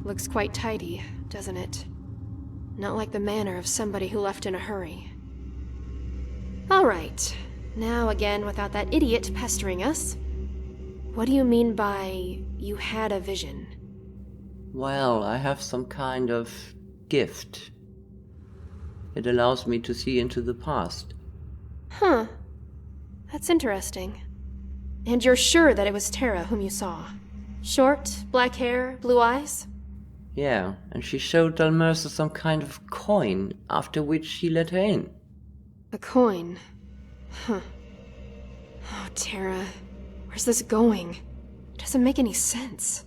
Looks quite tidy, doesn't it? Not like the manner of somebody who left in a hurry. Alright, now again without that idiot pestering us. What do you mean by, you had a vision? Well, I have some kind of gift. It allows me to see into the past. Huh. That's interesting. And you're sure that it was Tara whom you saw? Short, black hair, blue eyes? Yeah, and she showed Dalmercer some kind of coin, after which she let her in. A coin. Huh. Oh, Tara. Where's this going? Doesn't make any sense.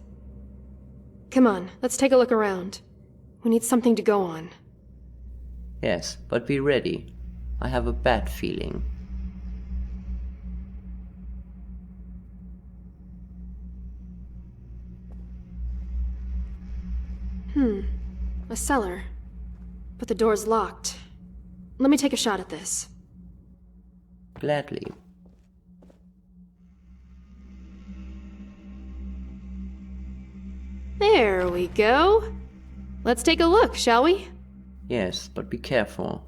Come on, let's take a look around. We need something to go on. Yes, but be ready. I have a bad feeling. A cellar. But the door's locked. Let me take a shot at this. Gladly. There we go. Let's take a look, shall we? Yes, but be careful.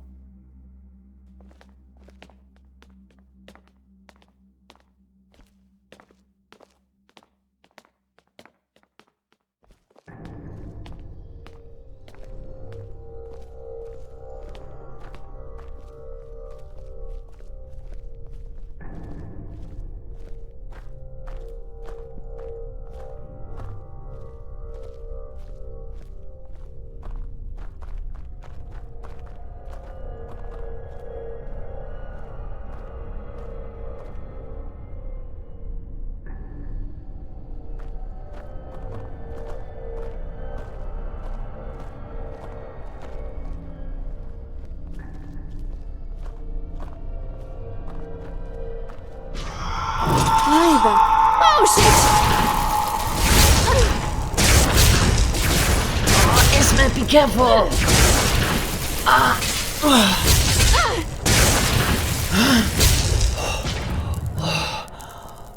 Oh, shit! Ismet, be careful!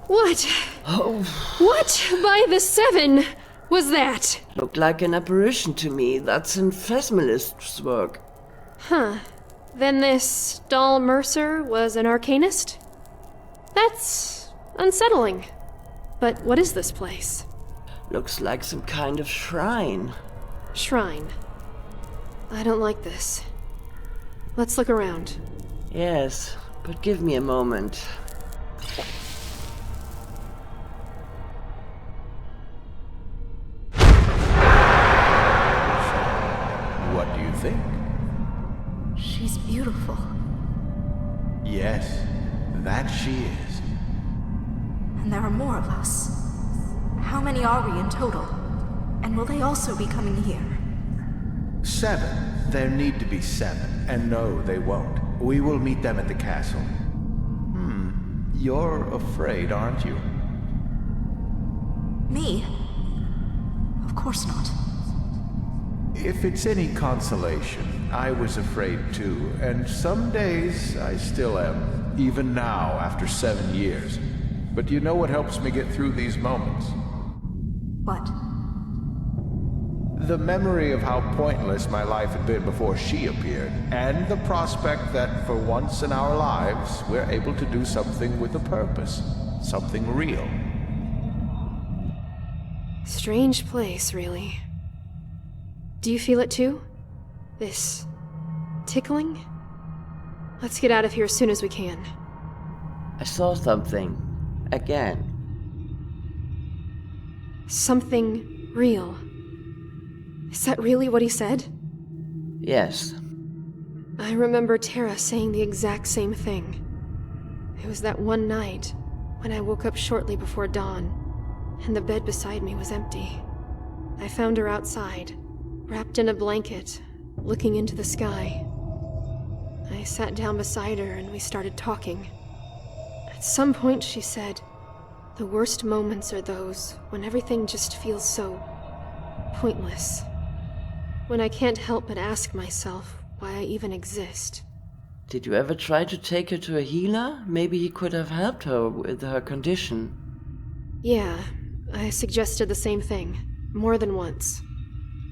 What? Oh, What by the seven was that? looked like an apparition to me. That's in Phasmalist's work. Huh. Then this Doll Mercer was an arcanist? That's unsettling. But what is this place? Looks like some kind of shrine. Shrine. I don't like this. Let's look around. Yes, but give me a moment. What do you think? She's beautiful. Yes, that she is. And there are more of us. How many are we in total? And will they also be coming here? 7. There need to be 7. And no, they won't. We will meet them at the castle. You're afraid, aren't you? Me? Of course not. If it's any consolation, I was afraid too, and some days I still am, even now after 7 years. But you know what helps me get through these moments? What? The memory of how pointless my life had been before she appeared, and the prospect that for once in our lives, we're able to do something with a purpose. Something real. Strange place, really. Do you feel it too? This tickling? Let's get out of here as soon as we can. I saw something. Again. Something real. Is that really what he said? Yes. I remember Tara saying the exact same thing. It was that one night when I woke up shortly before dawn, and the bed beside me was empty. I found her outside, wrapped in a blanket, looking into the sky. I sat down beside her and we started talking. At some point she said, "The worst moments are those when everything just feels so pointless. When I can't help but ask myself why I even exist." Did you ever try to take her to a healer? Maybe he could have helped her with her condition. Yeah, I suggested the same thing, more than once.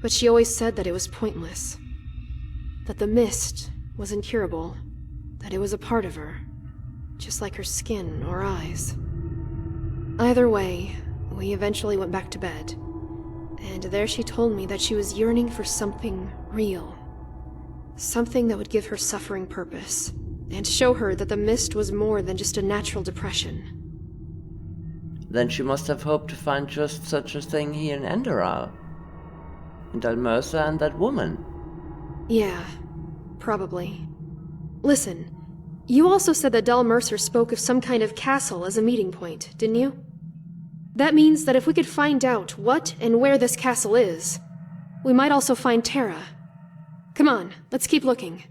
But she always said that it was pointless. That the mist was incurable. That it was a part of her. Just like her skin or eyes. Either way, we eventually went back to bed. And there she told me that she was yearning for something real. Something that would give her suffering purpose. And show her that the mist was more than just a natural depression. Then she must have hoped to find just such a thing here in Enderal. And Almersa and that woman. Yeah, probably. Listen, you also said that Dal Mercer spoke of some kind of castle as a meeting point, didn't you? That means that if we could find out what and where this castle is, we might also find Terra. Come on, let's keep looking.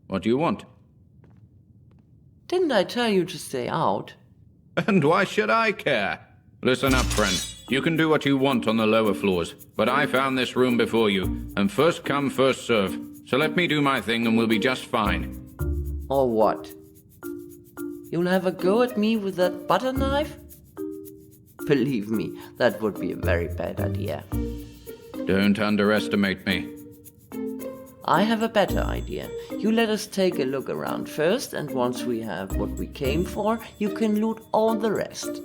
What do you want? Didn't I tell you to stay out? And why should I care? Listen up, friend. You can do what you want on the lower floors, but I found this room before you, and first come, first serve. So let me do my thing and we'll be just fine. Or what? You'll have a go at me with that butter knife? Believe me, that would be a very bad idea. Don't underestimate me. I have a better idea. You let us take a look around first, and once we have what we came for, you can loot all the rest.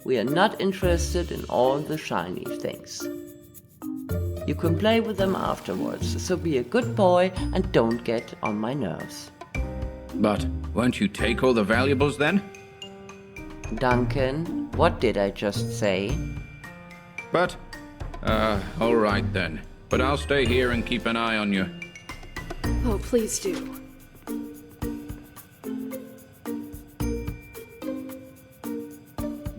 We are not interested in all the shiny things. You can play with them afterwards, so be a good boy and don't get on my nerves. But won't you take all the valuables then? Duncan, what did I just say? But, all right then. But I'll stay here and keep an eye on you. Oh, please do.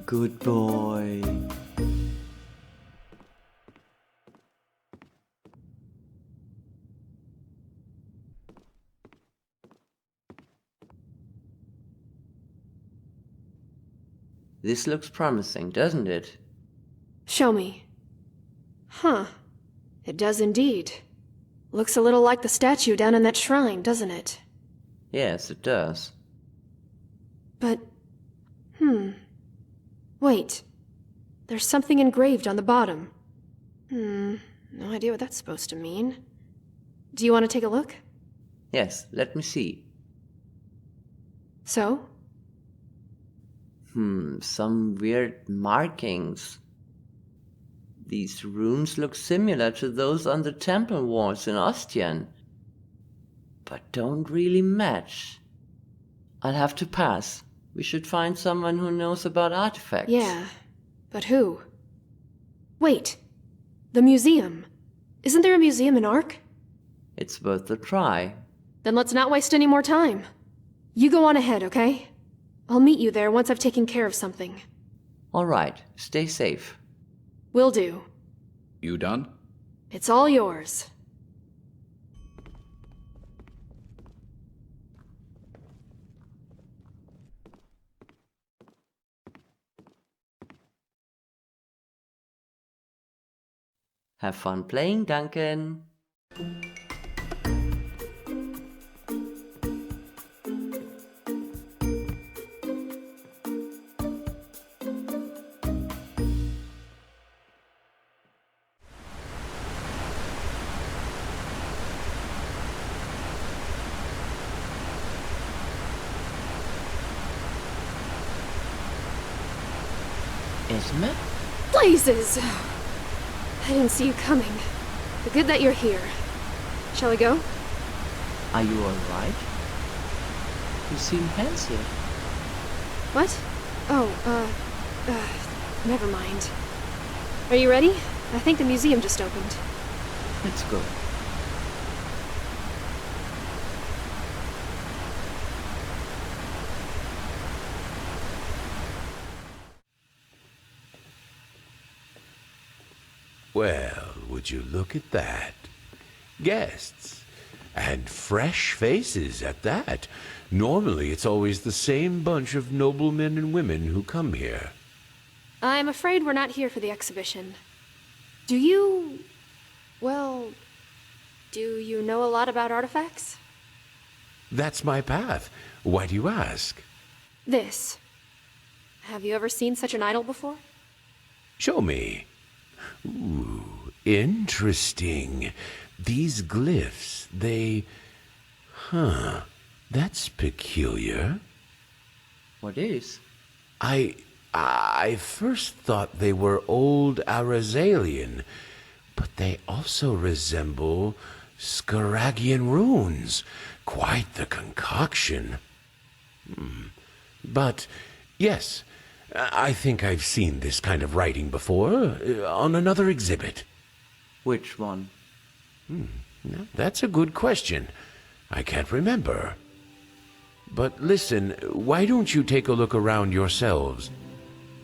Good boy. This looks promising, doesn't it? Show me. Huh. It does indeed. Looks a little like the statue down in that shrine, doesn't it? Yes, it does. But... Wait. There's something engraved on the bottom. No idea what that's supposed to mean. Do you want to take a look? Yes, let me see. So? Some weird markings. These runes look similar to those on the temple walls in Ostian, but don't really match. I'll have to pass. We should find someone who knows about artifacts. Yeah, but who? Wait, the museum. Isn't there a museum in Ark? It's worth a try. Then let's not waste any more time. You go on ahead, okay? I'll meet you there once I've taken care of something. All right, stay safe. Will do. You done? It's all yours. Have fun playing, Duncan. Esme? Blazes! I didn't see you coming. But good that you're here. Shall we go? Are you alright? You seem pensive. What? Oh, never mind. Are you ready? I think the museum just opened. Let's go. Well, would you look at that? Guests. And fresh faces at that. Normally it's always the same bunch of noblemen and women who come here. I'm afraid we're not here for the exhibition. Do you... well... do you know a lot about artifacts? That's my path. Why do you ask? This. Have you ever seen such an idol before? Show me. Ooh, interesting. These glyphs, they... Huh. That's peculiar. What is? I first thought they were old Arazalian, but they also resemble Scaragian runes. Quite the concoction. But, yes, I think I've seen this kind of writing before, on another exhibit. Which one? That's a good question. I can't remember. But listen, why don't you take a look around yourselves?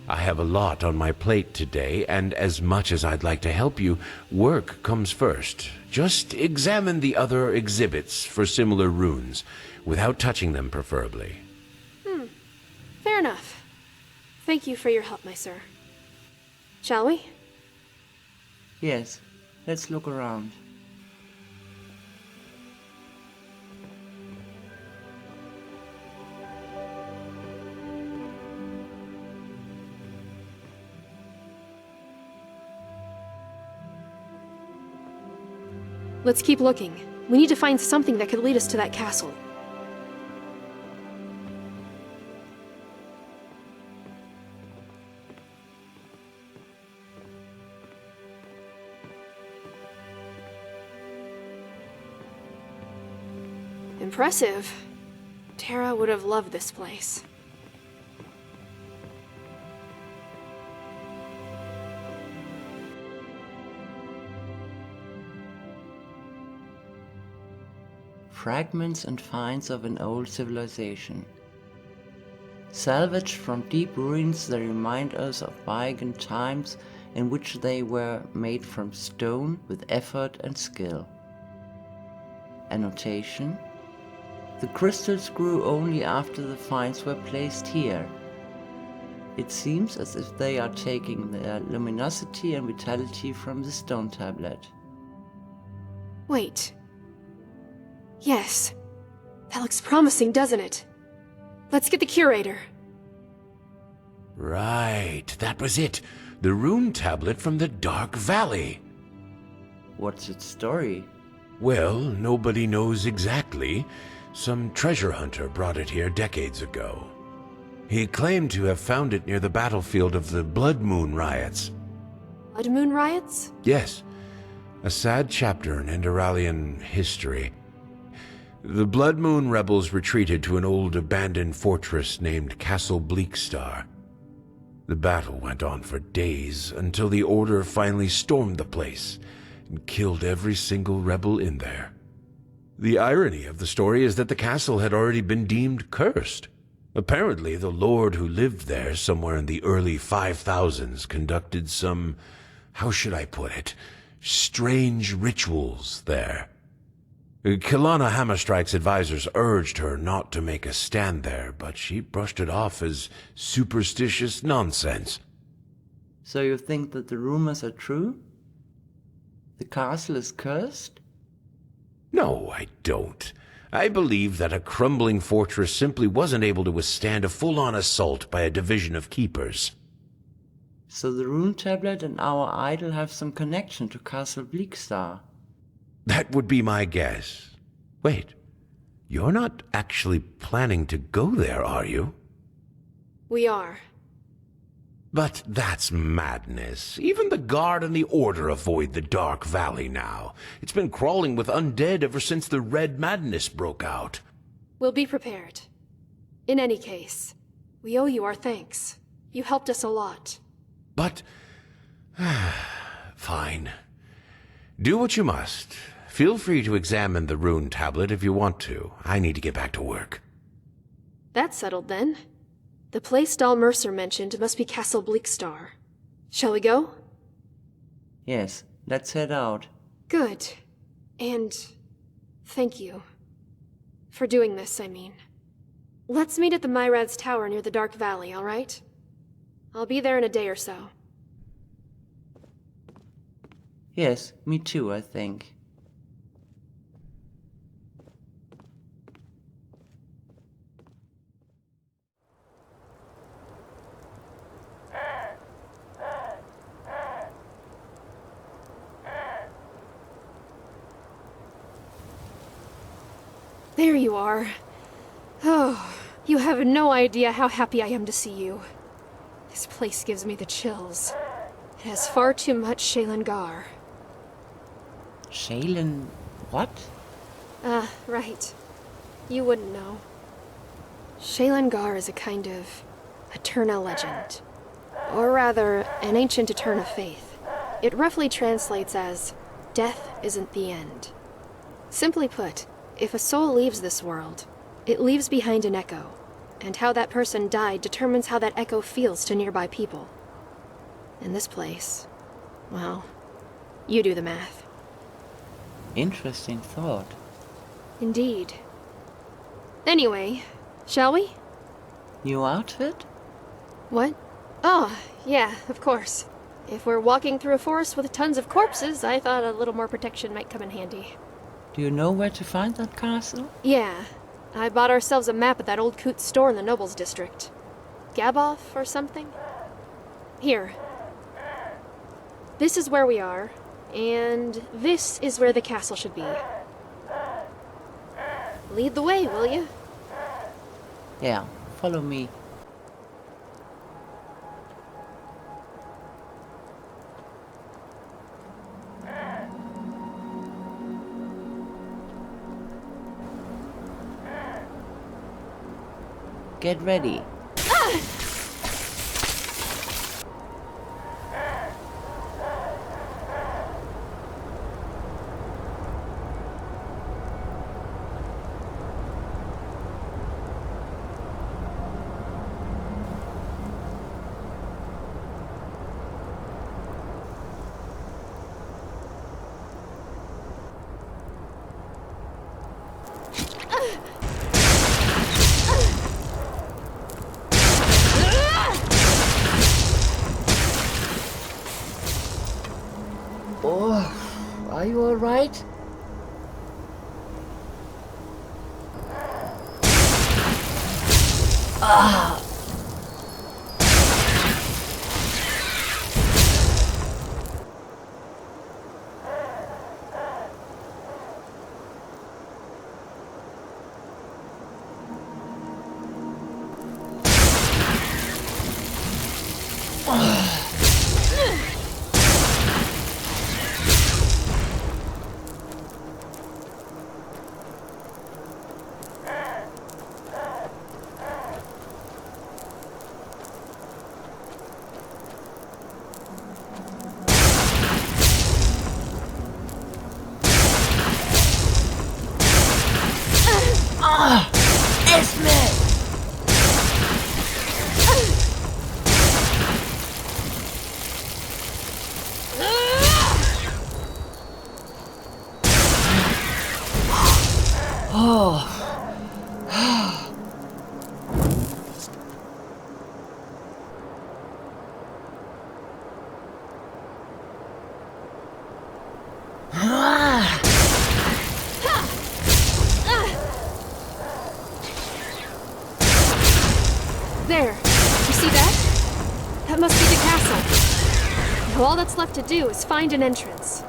I have a lot on my plate today, and as much as I'd like to help you, work comes first. Just examine the other exhibits for similar runes, without touching them preferably. Fair enough. Thank you for your help, my sir. Shall we? Yes, let's look around. Let's keep looking. We need to find something that could lead us to that castle. Impressive. Terra would have loved this place. Fragments and finds of an old civilization. Salvaged from deep ruins, they remind us of bygone times in which they were made from stone with effort and skill. Annotation: the crystals grew only after the finds were placed here. It seems as if they are taking their luminosity and vitality from the stone tablet. Wait. Yes. That looks promising, doesn't it? Let's get the curator. Right, that was it. The rune tablet from the Dark Valley. What's its story? Well, nobody knows exactly. Some treasure hunter brought it here decades ago. He claimed to have found it near the battlefield of the Blood Moon riots. Blood Moon riots? Yes, a sad chapter in Enderalian history. The Blood Moon rebels retreated to an old abandoned fortress named Castle Bleakstar. The battle went on for days until the Order finally stormed the place and killed every single rebel in there. The irony of the story is that the castle had already been deemed cursed. Apparently, the lord who lived there somewhere in the early 5000s conducted some, how should I put it, strange rituals there. Kilana Hammerstrike's advisors urged her not to make a stand there, but she brushed it off as superstitious nonsense. So you think that the rumors are true? The castle is cursed? No, I don't. I believe that a crumbling fortress simply wasn't able to withstand a full-on assault by a division of keepers. So the rune tablet and our idol have some connection to Castle Bleakstar. That would be my guess. Wait, you're not actually planning to go there, are you? We are. But that's madness. Even the Guard and the Order avoid the Dark Valley now. It's been crawling with undead ever since the Red Madness broke out. We'll be prepared. In any case, we owe you our thanks. You helped us a lot. But... fine. Do what you must. Feel free to examine the rune tablet if you want to. I need to get back to work. That's settled then. The place Dal Mercer mentioned must be Castle Bleakstar. Shall we go? Yes, let's head out. Good. And thank you. For doing this, I mean. Let's meet at the Myrad's Tower near the Dark Valley, all right? I'll be there in a day or so. Yes, me too, I think. There you are. Oh, you have no idea how happy I am to see you. This place gives me the chills. It has far too much Shaelan. Shaelan... what? Right. You wouldn't know. Shaelan is a kind of Eterna legend. Or rather, an ancient Eterna faith. It roughly translates as, death isn't the end. Simply put, if a soul leaves this world, it leaves behind an echo, and how that person died determines how that echo feels to nearby people. In this place, well, you do the math. Interesting thought. Indeed. Anyway, shall we? New outfit? What? Oh, yeah, of course. If we're walking through a forest with tons of corpses, I thought a little more protection might come in handy. Do you know where to find that castle? Yeah, I bought ourselves a map at that old coot store in the Nobles District. Gaboff or something? Here. This is where we are, and this is where the castle should be. Lead the way, will you? Yeah, follow me. Get ready. Oh, are you alright? Ah! There! You see that? That must be the castle. Now all that's left to do is find an entrance.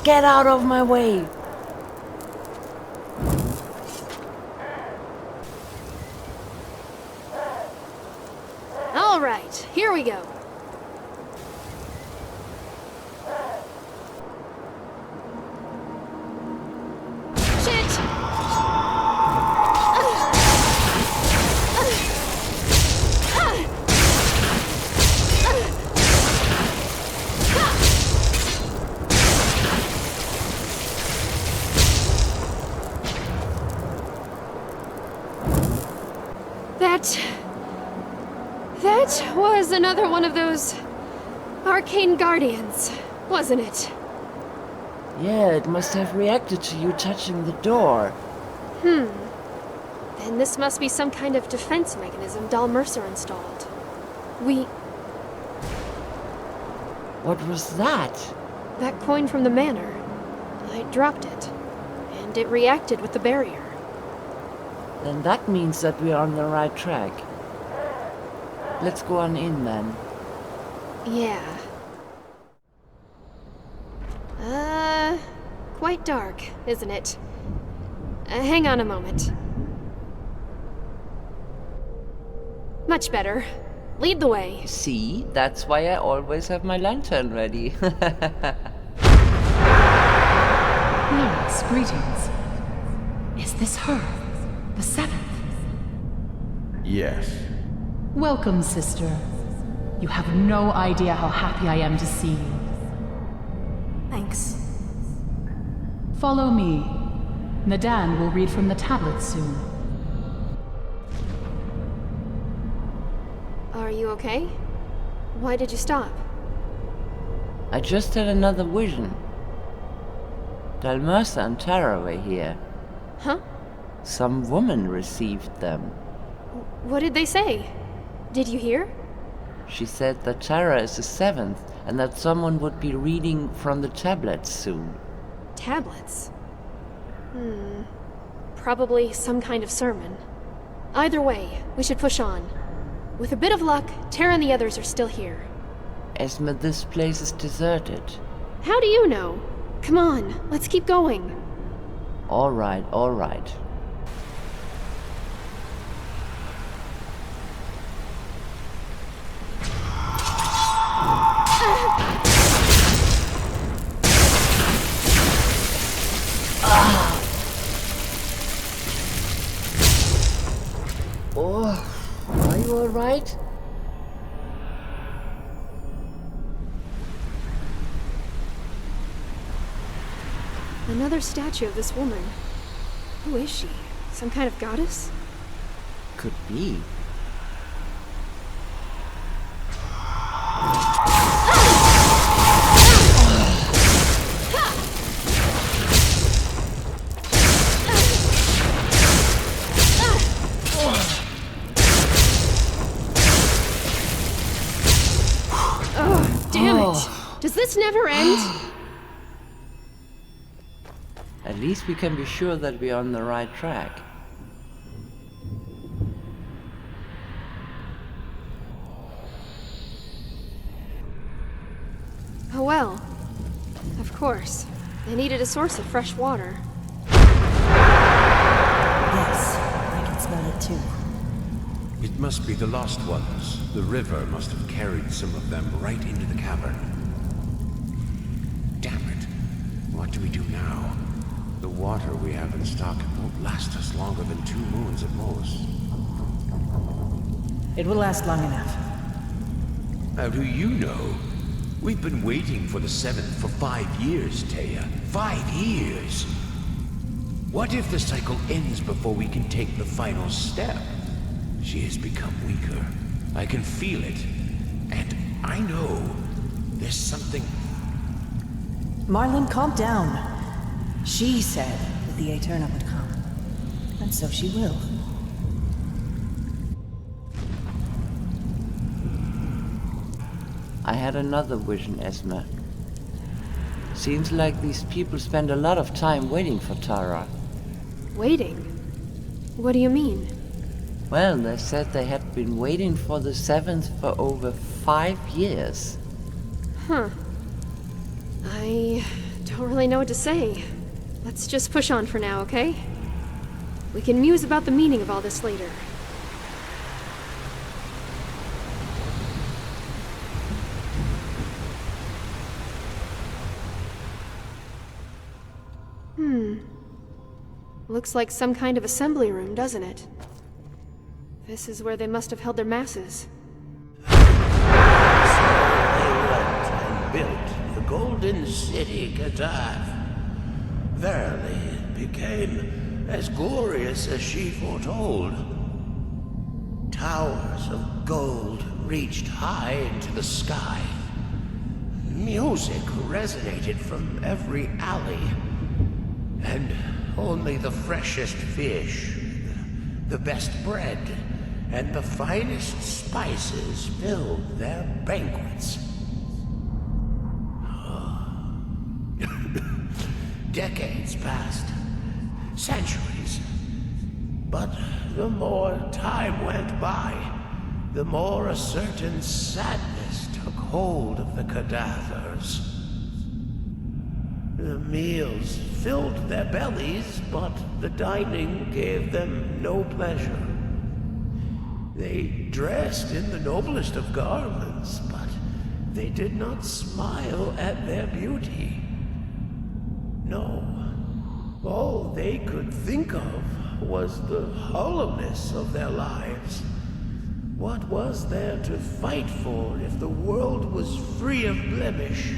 Get out of my way! All right, here we go. Shit! That was another one of those arcane guardians, wasn't it? Yeah, it must have reacted to you touching the door. Then this must be some kind of defense mechanism Dal Mercer installed. What was that? That coin from the manor. I dropped it, and it reacted with the barrier. Then that means that we're on the right track. Let's go on in then. Yeah. Quite dark, isn't it? Hang on a moment. Much better. Lead the way. See? That's why I always have my lantern ready. Yes, greetings. Is this her? The seventh? Yes. Welcome, sister. You have no idea how happy I am to see you. Thanks. Follow me. Nadan will read from the tablet soon. Are you okay? Why did you stop? I just had another vision. Dal Mercer and Tara were here. Huh? Some woman received them. What did they say? Did you hear? She said that Tara is the seventh, and that someone would be reading from the tablets soon. Tablets? Probably some kind of sermon. Either way, we should push on. With a bit of luck, Tara and the others are still here. Esme, this place is deserted. How do you know? Come on, let's keep going. All right, all right. Oh, are you all right? Another statue of this woman. Who is she? Some kind of goddess? Could be. Damn it! Does this never end? At least we can be sure that we're on the right track. Oh well. Of course. They needed a source of fresh water. Yes, I can smell it too. It must be the lost ones. The river must have carried some of them right into the cavern. Damn it. What do we do now? The water we have in stock won't last us longer than 2 moons at most. It will last long enough. How do you know? We've been waiting for the 7th for 5 years, Taya. 5 years! What if the cycle ends before we can take the final step? She has become weaker. I can feel it. And I know there's something... Marlin, calm down. She said that the Aeterna would come. And so she will. I had another vision, Esme. Seems like these people spend a lot of time waiting for Tara. Waiting? What do you mean? Well, they said they had been waiting for the 7th for over 5 years. Huh. I don't really know what to say. Let's just push on for now, okay? We can muse about the meaning of all this later. Looks like some kind of assembly room, doesn't it? This is where they must have held their masses. So they went and built the Golden City, Katath. Verily, it became as glorious as she foretold. towers of gold reached high into the sky. Music resonated from every alley, and only the freshest fish, the best bread, and the finest spices filled their banquets. Decades passed, centuries. But the more time went by, the more a certain sadness took hold of the Cadathers. The meals filled their bellies, but the dining gave them no pleasure. They dressed in the noblest of garments, but they did not smile at their beauty. No, all they could think of was the hollowness of their lives. What was there to fight for if the world was free of blemish?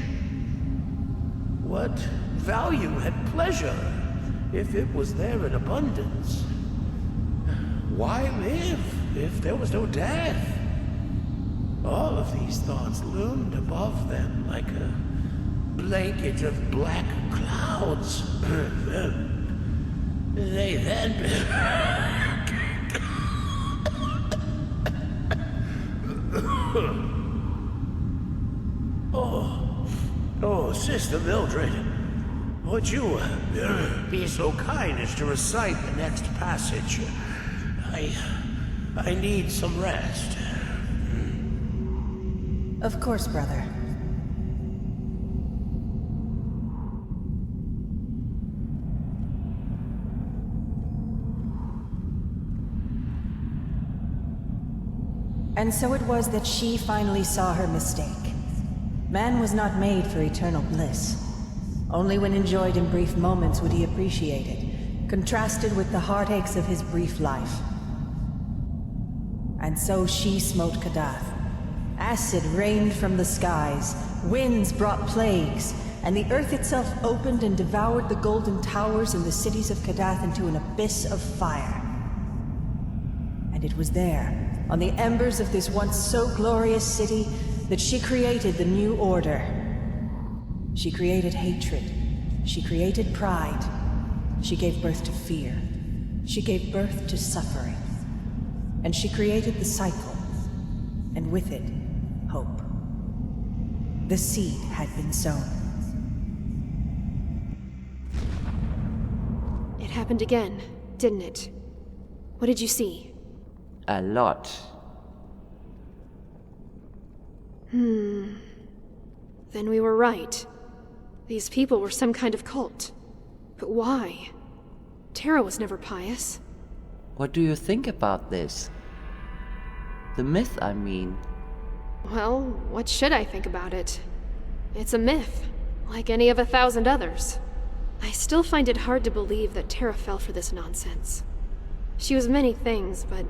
What value had pleasure if it was there in abundance? Why live if there was no death? All of these thoughts loomed above them like a blanket of black clouds. They then... Oh, Sister Mildred, would you be so kind as to recite the next passage? I need some rest. Of course, brother. And so it was that she finally saw her mistake. Man was not made for eternal bliss. Only when enjoyed in brief moments would he appreciate it, contrasted with the heartaches of his brief life. And so she smote Kadath. Acid rained from the skies, winds brought plagues, and the earth itself opened and devoured the golden towers and the cities of Kadath into an abyss of fire. And it was there, on the embers of this once so glorious city, that she created the new order. She created hatred. She created pride. She gave birth to fear. She gave birth to suffering. And she created the cycle, and with it, hope. The seed had been sown. It happened again, didn't it? What did you see? A lot. Then we were right. These people were some kind of cult. But why? Terra was never pious. What do you think about this? The myth, I mean. Well, what should I think about it? It's a myth, like any of 1,000 others. I still find it hard to believe that Terra fell for this nonsense. She was many things, but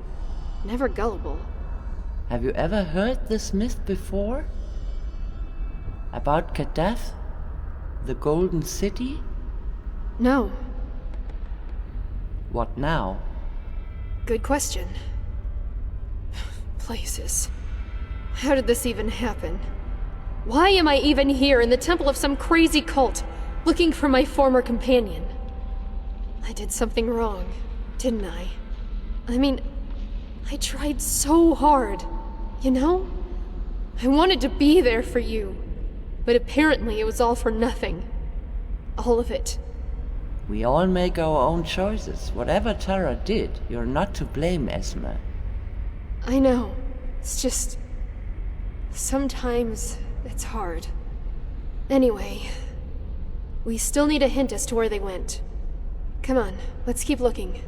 never gullible. Have you ever heard this myth before? About Kadath? The Golden City? No. What now? Good question. Places. How did this even happen? Why am I even here in the temple of some crazy cult, looking for my former companion? I did something wrong, didn't I? I mean, I tried so hard, you know? I wanted to be there for you, but apparently it was all for nothing. All of it. We all make our own choices. Whatever Terra did, you're not to blame, Esme. I know. It's just... sometimes it's hard. Anyway, we still need a hint as to where they went. Come on, let's keep looking.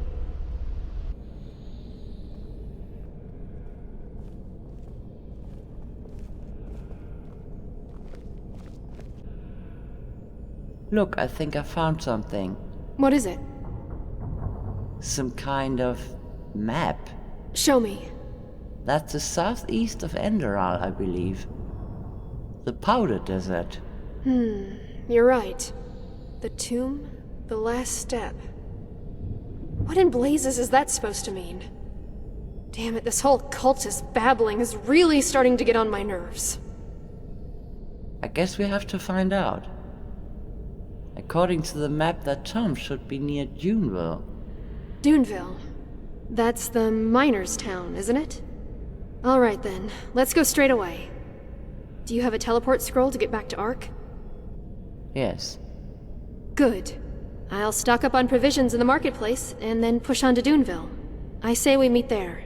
Look, I think I found something. What is it? Some kind of map. Show me. That's the southeast of Enderal, I believe. The Powder Desert. You're right. The tomb, the last step. What in blazes is that supposed to mean? Damn it, this whole cultist babbling is really starting to get on my nerves. I guess we have to find out. According to the map, that tomb should be near Duneville. Duneville. That's the miners' town, isn't it? Alright then, let's go straight away. Do you have a teleport scroll to get back to Ark? Yes. Good. I'll stock up on provisions in the marketplace, and then push on to Duneville. I say we meet there.